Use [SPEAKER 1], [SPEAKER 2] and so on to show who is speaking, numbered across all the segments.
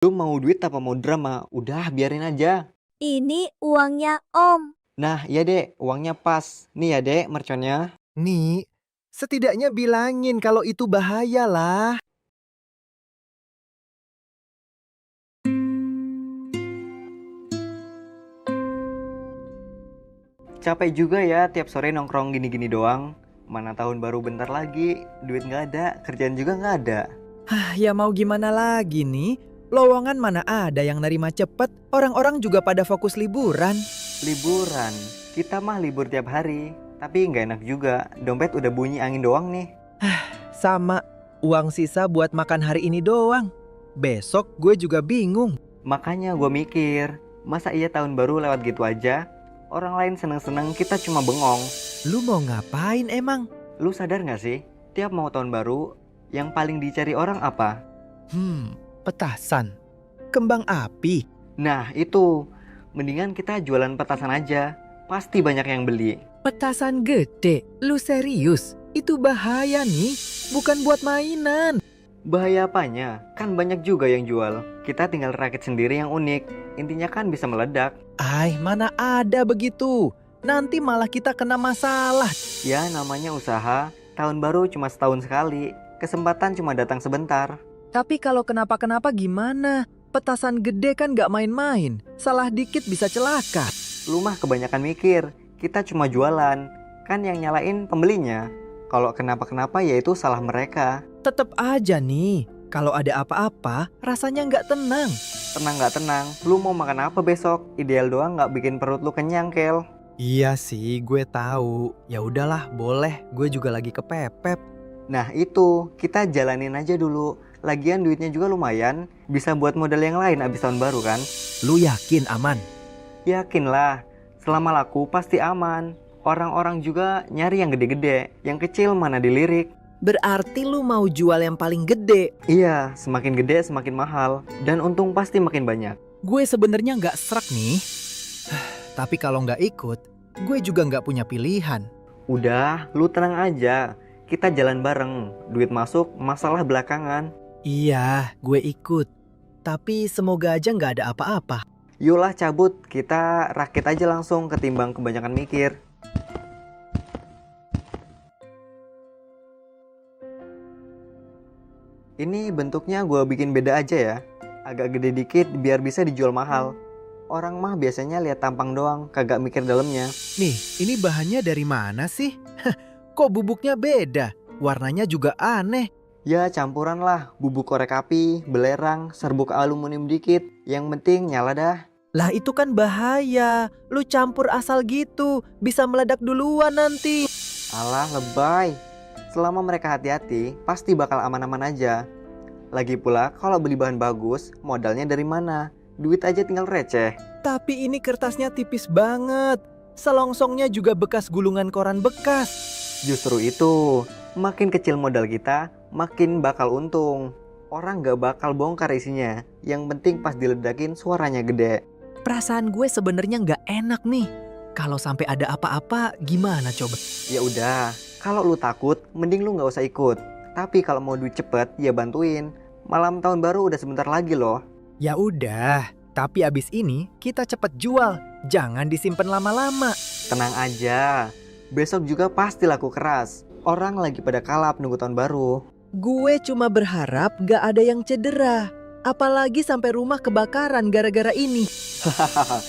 [SPEAKER 1] Lu mau duit apa mau drama? Udah biarin aja.
[SPEAKER 2] Ini uangnya Om.
[SPEAKER 1] Nah iya dek, uangnya pas. Nih ya dek, merconnya.
[SPEAKER 3] Nih, setidaknya bilangin kalau itu bahaya lah.
[SPEAKER 1] Capek juga ya tiap sore nongkrong gini-gini doang. Mana tahun baru bentar lagi, duit nggak ada, kerjaan juga nggak ada.
[SPEAKER 3] Ya mau gimana lagi nih? Lowongan mana ada yang nerima cepet, orang-orang juga pada fokus liburan.
[SPEAKER 1] Liburan, kita mah libur tiap hari. Tapi nggak enak juga, dompet udah bunyi angin doang nih.
[SPEAKER 3] Sama, uang sisa buat makan hari ini doang. Besok gue juga bingung.
[SPEAKER 1] Makanya gue mikir, masa iya tahun baru lewat gitu aja? Orang lain seneng-seneng, kita cuma bengong.
[SPEAKER 3] Lu mau ngapain emang?
[SPEAKER 1] Lu sadar nggak sih, tiap mau tahun baru, yang paling dicari orang apa?
[SPEAKER 3] Petasan. Kembang api.
[SPEAKER 1] Nah itu, mendingan kita jualan petasan aja. Pasti banyak yang beli.
[SPEAKER 3] Petasan gede? Lu serius? Itu bahaya nih, bukan buat mainan.
[SPEAKER 1] Bahaya apanya? Kan banyak juga yang jual. Kita tinggal rakit sendiri yang unik. Intinya kan bisa meledak.
[SPEAKER 3] Mana ada begitu. Nanti malah kita kena masalah.
[SPEAKER 1] Ya namanya usaha, tahun baru cuma setahun sekali. Kesempatan cuma datang sebentar.
[SPEAKER 3] Tapi kalau kenapa-kenapa gimana? Petasan gede kan gak main-main. Salah dikit bisa celaka.
[SPEAKER 1] Lu mah kebanyakan mikir. Kita cuma jualan. Kan yang nyalain pembelinya. Kalau kenapa-kenapa ya itu salah mereka.
[SPEAKER 3] Tetep aja nih, kalau ada apa-apa rasanya nggak tenang.
[SPEAKER 1] Tenang gak tenang, lu mau makan apa besok? Ideal doang gak bikin perut lu kenyang, Kel.
[SPEAKER 3] Iya sih, gue tahu. Ya udahlah, boleh. Gue juga lagi kepepet.
[SPEAKER 1] Nah itu, kita jalanin aja dulu. Lagian duitnya juga lumayan, bisa buat modal yang lain abis tahun baru kan?
[SPEAKER 3] Lu yakin aman?
[SPEAKER 1] Yakin lah, selama laku pasti aman. Orang-orang juga nyari yang gede-gede, yang kecil mana dilirik.
[SPEAKER 3] Berarti lu mau jual yang paling gede.
[SPEAKER 1] Iya, semakin gede semakin mahal, dan untung pasti makin banyak.
[SPEAKER 3] Gue sebenarnya nggak serak nih. Tapi kalau nggak ikut, gue juga nggak punya pilihan.
[SPEAKER 1] Udah, lu tenang aja. Kita jalan bareng, duit masuk, masalah belakangan.
[SPEAKER 3] Iya, gue ikut. Tapi semoga aja nggak ada apa-apa.
[SPEAKER 1] Yulah cabut, kita rakit aja langsung ketimbang kebanyakan mikir. Ini bentuknya gue bikin beda aja ya. Agak gede dikit biar bisa dijual mahal. Orang mah biasanya lihat tampang doang, kagak mikir dalamnya.
[SPEAKER 3] Nih, ini bahannya dari mana sih? Kok bubuknya beda? Warnanya juga aneh.
[SPEAKER 1] Ya campuran lah, bubuk korek api, belerang, serbuk aluminium dikit. Yang penting nyala dah.
[SPEAKER 3] Lah itu kan bahaya. Lu campur asal gitu, bisa meledak duluan nanti.
[SPEAKER 1] Alah lebay. Selama mereka hati-hati, pasti bakal aman-aman aja. Lagi pula, kalau beli bahan bagus, modalnya dari mana? Duit aja tinggal receh.
[SPEAKER 3] Tapi ini kertasnya tipis banget. Selongsongnya juga bekas gulungan koran bekas.
[SPEAKER 1] Justru itu, makin kecil modal kita, makin bakal untung. Orang gak bakal bongkar isinya. Yang penting pas diledakin suaranya gede.
[SPEAKER 3] Perasaan gue sebenarnya nggak enak nih. Kalau sampai ada apa-apa, gimana coba?
[SPEAKER 1] Ya udah, kalau lu takut, mending lu gak usah ikut. Tapi kalau mau duit cepet, ya bantuin. Malam tahun baru udah sebentar lagi loh.
[SPEAKER 3] Ya udah, tapi abis ini kita cepet jual. Jangan disimpan lama-lama.
[SPEAKER 1] Tenang aja, besok juga pasti laku keras. Orang lagi pada kalap nunggu tahun baru.
[SPEAKER 3] Gue cuma berharap gak ada yang cedera. Apalagi sampai rumah kebakaran gara-gara ini.
[SPEAKER 1] Hahaha,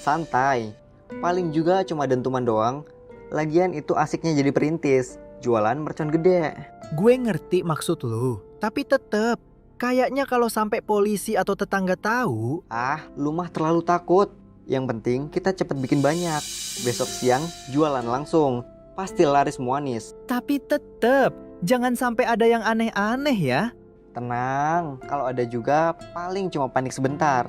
[SPEAKER 1] santai. Paling juga cuma dentuman doang. Lagian itu asiknya jadi perintis. Jualan mercon gede.
[SPEAKER 3] Gue ngerti maksud lu, tapi tetep. Kayaknya kalau sampai polisi atau tetangga tahu.
[SPEAKER 1] Ah, lu mah terlalu takut. Yang penting kita cepet bikin banyak. Besok siang jualan langsung. Pasti laris muanis.
[SPEAKER 3] Tapi tetep, jangan sampai ada yang aneh-aneh ya.
[SPEAKER 1] Tenang, kalau ada juga paling cuma panik sebentar.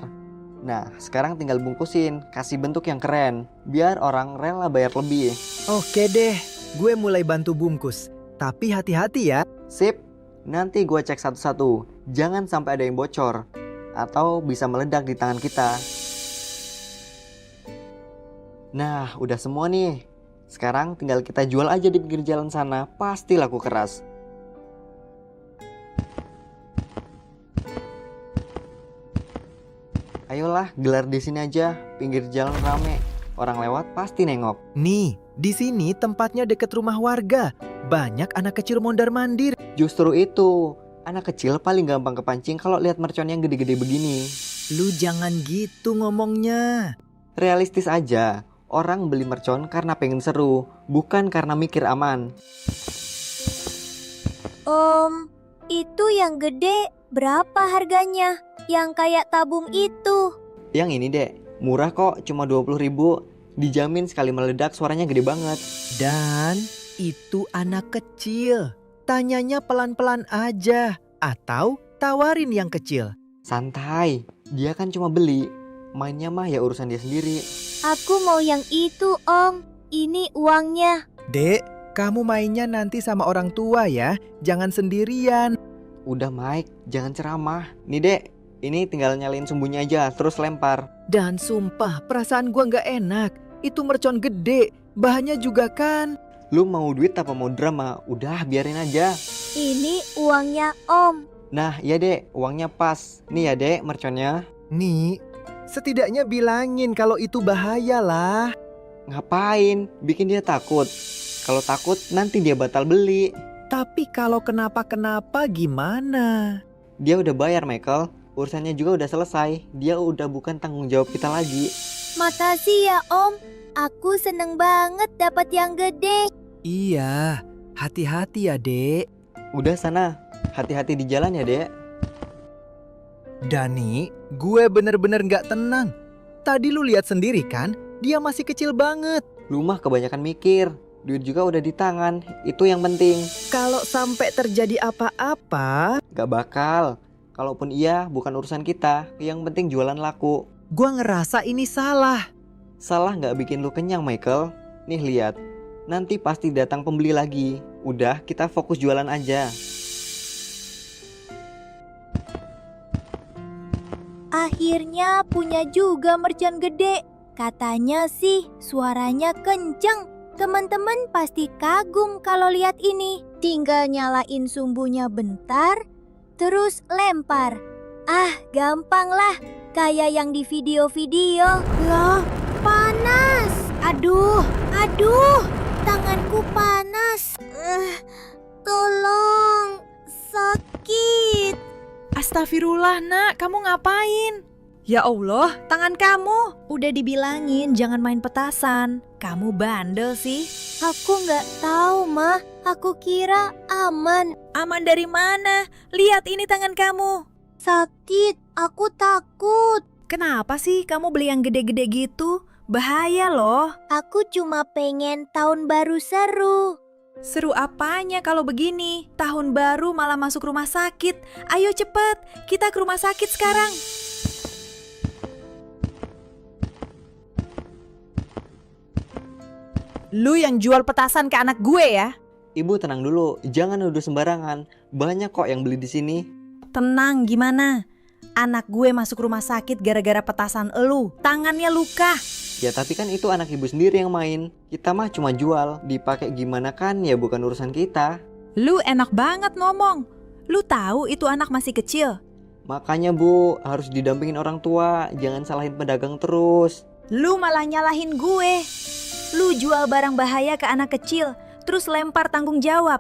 [SPEAKER 1] Nah, sekarang tinggal bungkusin, kasih bentuk yang keren. Biar orang rela bayar lebih.
[SPEAKER 3] Oke deh, gue mulai bantu bungkus. Tapi hati-hati ya.
[SPEAKER 1] Sip, nanti gue cek satu-satu. Jangan sampai ada yang bocor. Atau bisa meledak di tangan kita. Nah, udah semua nih. Sekarang tinggal kita jual aja di pinggir jalan sana. Pasti laku keras. Ayolah, gelar di sini aja. Pinggir jalan rame. Orang lewat pasti nengok.
[SPEAKER 3] Nih, di sini tempatnya deket rumah warga. Banyak anak kecil mondar-mandir.
[SPEAKER 1] Justru itu, anak kecil paling gampang kepancing kalau lihat mercon yang gede-gede begini.
[SPEAKER 3] Lu jangan gitu ngomongnya.
[SPEAKER 1] Realistis aja. Orang beli mercon karena pengen seru, bukan karena mikir aman.
[SPEAKER 2] Om, itu yang gede berapa harganya? Yang kayak tabung itu.
[SPEAKER 1] Yang ini dek, murah kok, cuma 20.000. Dijamin sekali meledak suaranya gede banget.
[SPEAKER 3] Dan itu anak kecil. Tanyanya pelan-pelan aja. Atau tawarin yang kecil.
[SPEAKER 1] Santai, dia kan cuma beli. Mainnya mah ya urusan dia sendiri.
[SPEAKER 2] Aku mau yang itu, Om. Ini uangnya.
[SPEAKER 3] Dek, kamu mainnya nanti sama orang tua ya. Jangan sendirian.
[SPEAKER 1] Udah Mike, jangan ceramah. Nih dek, ini tinggal nyalain sumbunya aja, terus lempar.
[SPEAKER 3] Dan sumpah perasaan gua nggak enak. Itu mercon gede. Bahannya juga kan.
[SPEAKER 1] Lu mau duit apa mau drama? Udah biarin aja.
[SPEAKER 2] Ini uangnya, Om.
[SPEAKER 1] Nah iya dek, uangnya pas. Nih ya dek, merconnya.
[SPEAKER 3] Nih, setidaknya bilangin kalau itu bahaya lah.
[SPEAKER 1] Ngapain? Bikin dia takut. Kalau takut nanti dia batal beli.
[SPEAKER 3] Tapi kalau kenapa-kenapa gimana?
[SPEAKER 1] Dia udah bayar Michael. Urusannya juga udah selesai. Dia udah bukan tanggung jawab kita lagi.
[SPEAKER 2] Makasih ya, Om. Aku seneng banget dapat yang gede.
[SPEAKER 3] Iya, hati-hati ya dek.
[SPEAKER 1] Udah sana, hati-hati di jalan ya dek.
[SPEAKER 3] Dani, gue bener-bener gak tenang. Tadi lu lihat sendiri kan, dia masih kecil banget.
[SPEAKER 1] Lu mah kebanyakan mikir. Duit juga udah di tangan, itu yang penting.
[SPEAKER 3] Kalau sampai terjadi apa-apa,
[SPEAKER 1] Gak bakal. Kalaupun iya, bukan urusan kita. Yang penting jualan laku.
[SPEAKER 3] gue ngerasa ini salah.
[SPEAKER 1] Salah gak bikin lu kenyang Michael? Nih lihat, nanti pasti datang pembeli lagi. Udah, kita fokus jualan aja.
[SPEAKER 2] Akhirnya punya juga mercon gede. Katanya sih suaranya kenceng. Teman-teman pasti kagum kalau lihat ini. Tinggal nyalain sumbunya bentar, terus lempar. Ah, gampang lah. Kayak yang di video-video. Loh, panas. Aduh, tanganku panas. Tolong, sakit.
[SPEAKER 4] Astagfirullah nak, kamu ngapain? Ya Allah, tangan kamu. Udah dibilangin jangan main petasan. Kamu bandel sih.
[SPEAKER 2] Aku nggak tahu, Mah. Aku kira aman.
[SPEAKER 4] Aman dari mana? Lihat ini tangan kamu.
[SPEAKER 2] Sakit, aku takut.
[SPEAKER 4] Kenapa sih kamu beli yang gede-gede gitu? Bahaya loh.
[SPEAKER 2] Aku cuma pengen tahun baru seru.
[SPEAKER 4] Seru apanya kalau begini? Tahun baru malah masuk rumah sakit. Ayo cepet, kita ke rumah sakit sekarang. Lu yang jual petasan ke anak gue ya?
[SPEAKER 1] Ibu tenang dulu, jangan nuduh sembarangan. Banyak kok yang beli di sini.
[SPEAKER 4] Tenang, gimana? Anak gue masuk rumah sakit gara-gara petasan elu. Tangannya luka.
[SPEAKER 1] Ya tapi kan itu anak ibu sendiri yang main. Kita mah cuma jual. Dipakai gimana kan ya bukan urusan kita.
[SPEAKER 4] Lu enak banget ngomong. Lu tahu itu anak masih kecil.
[SPEAKER 1] Makanya bu, harus didampingin orang tua. Jangan salahin pedagang terus.
[SPEAKER 4] Lu malah nyalahin gue. Lu jual barang bahaya ke anak kecil, terus lempar tanggung jawab.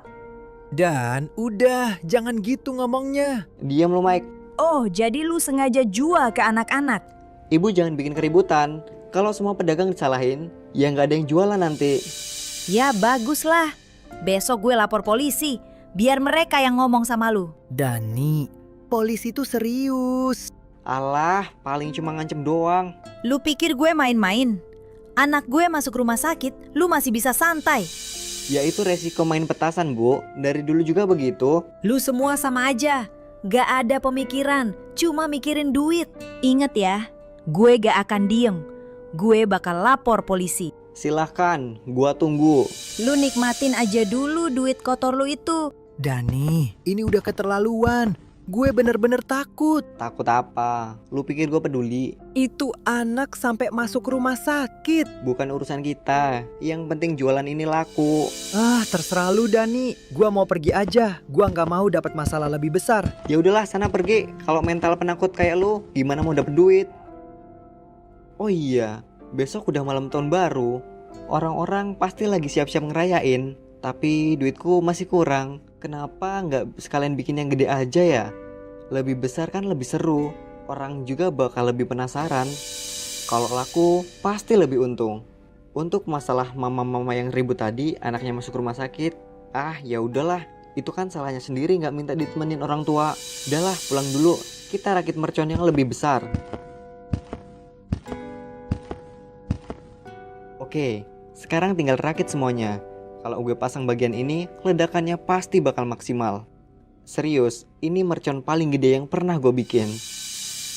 [SPEAKER 3] Dan udah, jangan gitu ngomongnya.
[SPEAKER 1] Diam lu Mike.
[SPEAKER 4] Oh, jadi lu sengaja jual ke anak-anak?
[SPEAKER 1] Ibu jangan bikin keributan. Kalau semua pedagang disalahin, ya nggak ada yang jualan nanti.
[SPEAKER 4] Ya baguslah. Besok gue lapor polisi, biar mereka yang ngomong sama lu.
[SPEAKER 3] Dani, polisi tuh serius.
[SPEAKER 1] Alah, paling cuma ngancem doang.
[SPEAKER 4] Lu pikir gue main-main? Anak gue masuk rumah sakit, lu masih bisa santai.
[SPEAKER 1] Ya itu resiko main petasan bu. Dari dulu juga begitu.
[SPEAKER 4] Lu semua sama aja. Gak ada pemikiran, cuma mikirin duit. Ingat ya, gue gak akan diem. Gue bakal lapor polisi.
[SPEAKER 1] Silahkan, gua tunggu.
[SPEAKER 4] Lu nikmatin aja dulu duit kotor lu itu.
[SPEAKER 3] Dani, ini udah keterlaluan. Gue bener-bener takut.
[SPEAKER 1] Takut apa? Lu pikir gue peduli?
[SPEAKER 3] Itu anak sampai masuk rumah sakit.
[SPEAKER 1] Bukan urusan kita. Yang penting jualan ini laku.
[SPEAKER 3] Ah, terserah lu Dani. Gua mau pergi aja. Gua nggak mau dapat masalah lebih besar.
[SPEAKER 1] Ya udahlah, sana pergi. Kalau mental penakut kayak lu, gimana mau dapet duit? Oh iya, besok udah malam tahun baru. Orang-orang pasti lagi siap-siap ngerayain. Tapi duitku masih kurang. Kenapa nggak sekalian bikin yang gede aja ya? Lebih besar kan lebih seru. Orang juga bakal lebih penasaran. Kalau laku pasti lebih untung. Untuk masalah mama-mama yang ribut tadi, anaknya masuk rumah sakit. Ya udahlah, itu kan salahnya sendiri nggak minta ditemenin orang tua. Udahlah, pulang dulu. Kita rakit mercon yang lebih besar. Oke, sekarang tinggal rakit semuanya. Kalau gue pasang bagian ini, ledakannya pasti bakal maksimal. Serius, ini mercon paling gede yang pernah gue bikin.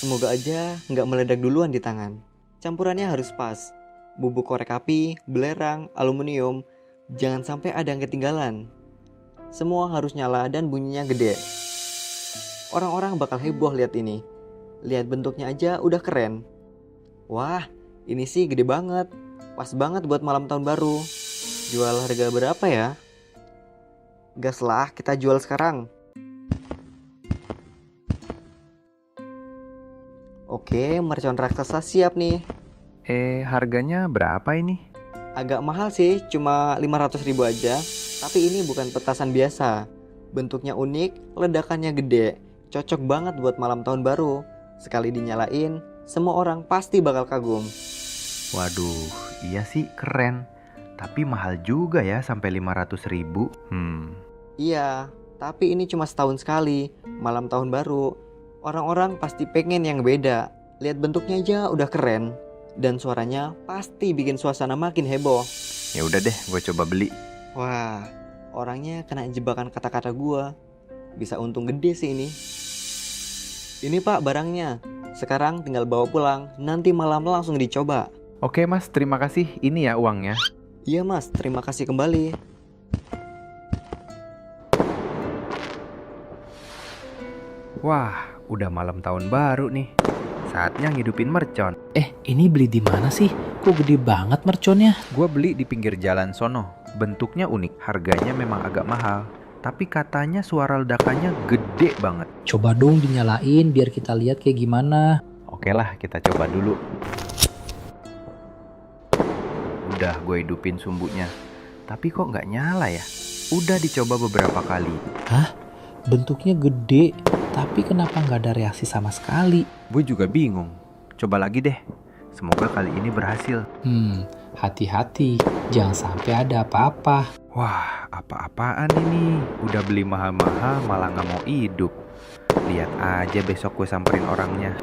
[SPEAKER 1] Semoga aja nggak meledak duluan di tangan. Campurannya harus pas. Bubuk korek api, belerang, aluminium, jangan sampai ada yang ketinggalan. Semua harus nyala dan bunyinya gede. Orang-orang bakal heboh lihat ini. Lihat bentuknya aja udah keren. Wah, ini sih gede banget. Pas banget buat malam tahun baru. Jual harga berapa ya? Gas lah, kita jual sekarang. Oke, mercon raksasa siap nih.
[SPEAKER 5] Harganya berapa ini?
[SPEAKER 1] Agak mahal sih, cuma 500.000 aja. Tapi ini bukan petasan biasa. Bentuknya unik, ledakannya gede. Cocok banget buat malam tahun baru. Sekali dinyalain, semua orang pasti bakal kagum.
[SPEAKER 5] Waduh, iya sih keren. Tapi mahal juga ya sampai 500.000.
[SPEAKER 1] Iya, tapi ini cuma setahun sekali. Malam tahun baru. Orang-orang pasti pengen yang beda. Lihat bentuknya aja udah keren. Dan suaranya pasti bikin suasana makin heboh.
[SPEAKER 5] Ya udah deh, gue coba beli.
[SPEAKER 1] Wah, orangnya kena jebakan kata-kata gua. Bisa untung gede sih ini. Ini Pak barangnya. Sekarang tinggal bawa pulang. Nanti malam langsung dicoba.
[SPEAKER 5] Oke Mas, terima kasih. Ini ya uangnya.
[SPEAKER 1] Iya Mas, terima kasih kembali.
[SPEAKER 5] Wah, udah malam tahun baru nih. Saatnya ngidupin mercon.
[SPEAKER 6] Ini beli di mana sih? Kok gede banget merconnya?
[SPEAKER 5] Gue beli di pinggir jalan sono. Bentuknya unik, harganya memang agak mahal. Tapi katanya suara ledakannya gede banget.
[SPEAKER 6] Coba dong dinyalain biar kita lihat kayak gimana.
[SPEAKER 5] Oke lah, kita coba dulu. Udah gue hidupin sumbunya. Tapi kok nggak nyala ya? Udah dicoba beberapa kali.
[SPEAKER 6] Bentuknya gede, tapi kenapa nggak ada reaksi sama sekali?
[SPEAKER 5] Gue juga bingung. Coba lagi deh. Semoga kali ini berhasil.
[SPEAKER 6] Hati-hati, jangan sampai ada apa-apa.
[SPEAKER 5] Wah, apa-apaan ini? Udah beli mahal-mahal malah nggak mau hidup. Lihat aja besok gue samperin orangnya.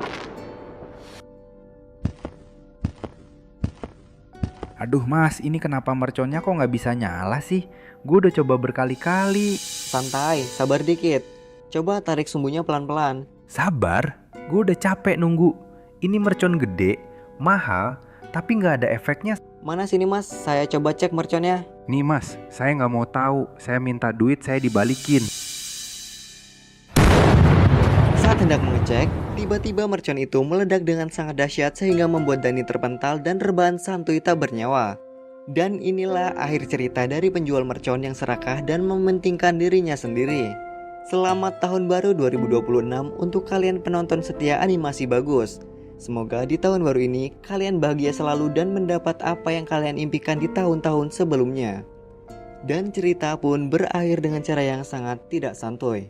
[SPEAKER 5] Aduh mas, ini kenapa merconnya kok nggak bisa nyala sih? Gue udah coba berkali-kali.
[SPEAKER 1] Santai, sabar dikit. Coba tarik sumbunya pelan-pelan.
[SPEAKER 5] Sabar? Gue udah capek nunggu. Ini mercon gede, mahal, tapi nggak ada efeknya.
[SPEAKER 1] Mana sini Mas, saya coba cek merconnya.
[SPEAKER 5] Nih mas, saya nggak mau tahu. Saya minta duit, saya dibalikin.
[SPEAKER 1] Saat hendak mengecek, tiba-tiba mercon itu meledak dengan sangat dahsyat sehingga membuat Dani terpental dan rebahan santuy tak bernyawa. Dan inilah akhir cerita dari penjual mercon yang serakah dan mementingkan dirinya sendiri. Selamat tahun baru 2026 untuk kalian penonton setia animasi bagus. Semoga di tahun baru ini kalian bahagia selalu dan mendapat apa yang kalian impikan di tahun-tahun sebelumnya. Dan cerita pun berakhir dengan cara yang sangat tidak santuy.